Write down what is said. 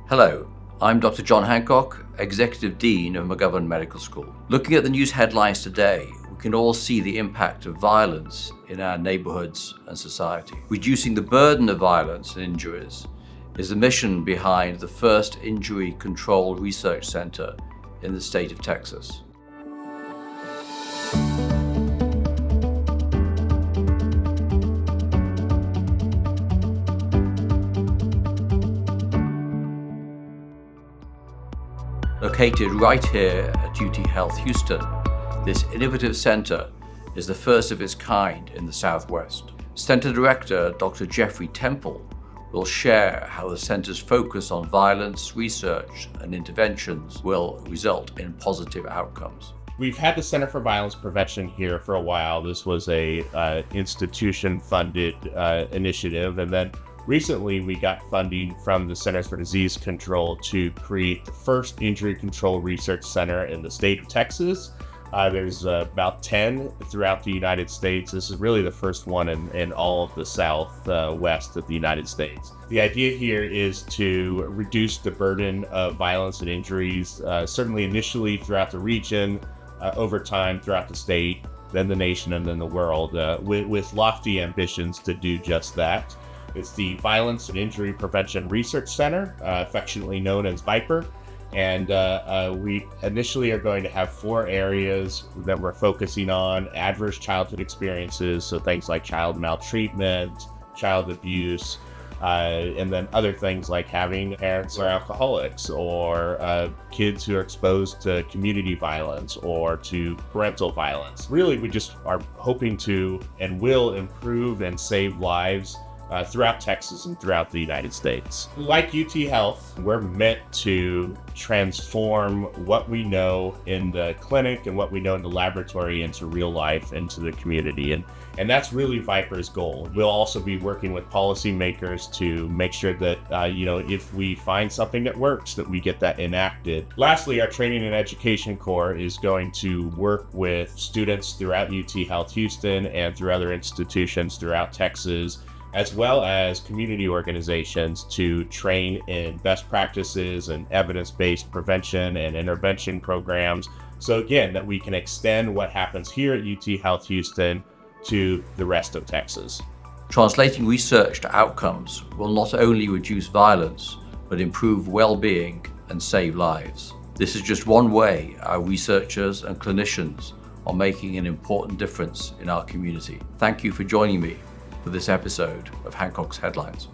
Hello, I'm Dr. John Hancock, Executive Dean of McGovern Medical School. Looking at the news headlines today, we can all see the impact of violence in our neighborhoods and society. Reducing the burden of violence and injuries is the mission behind the first injury control research center in the state of Texas. Located right here at UT Health Houston, this innovative center is the first of its kind in the Southwest. Center Director Dr. Jeffrey Temple will share how the center's focus on violence research and interventions will result in positive outcomes. We've had the Center for Violence Prevention here for a while. This was a institution-funded initiative, and then recently we got funding from the Centers for Disease Control to create the first injury control research center in the state of Texas. There's about 10 throughout the United States. This is really the first one in all of the southwest of the United States. The idea here is to reduce the burden of violence and injuries, certainly initially throughout the region, over time throughout the state, then the nation, and then the world, with lofty ambitions to do just that. It's the Violence and Injury Prevention Research Center, affectionately known as VIPER. And we initially are going to have 4 areas that we're focusing on: adverse childhood experiences, so things like child maltreatment, child abuse, and then other things like having parents who are alcoholics, or kids who are exposed to community violence or to parental violence. Really, we just are hoping to and will improve and save lives throughout Texas and throughout the United States. Like UT Health, we're meant to transform what we know in the clinic and what we know in the laboratory into real life, into the community. And that's really VIPER's goal. We'll also be working with policymakers to make sure that, if we find something that works, that we get that enacted. Lastly, our training and education core is going to work with students throughout UT Health Houston and through other institutions throughout Texas, as well as community organizations, to train in best practices and evidence-based prevention and intervention programs. So again, that we can extend what happens here at UT Health Houston to the rest of Texas. Translating research to outcomes will not only reduce violence, but improve well-being and save lives. This is just one way our researchers and clinicians are making an important difference in our community. Thank you for joining me for this episode of Hancock's Headlines.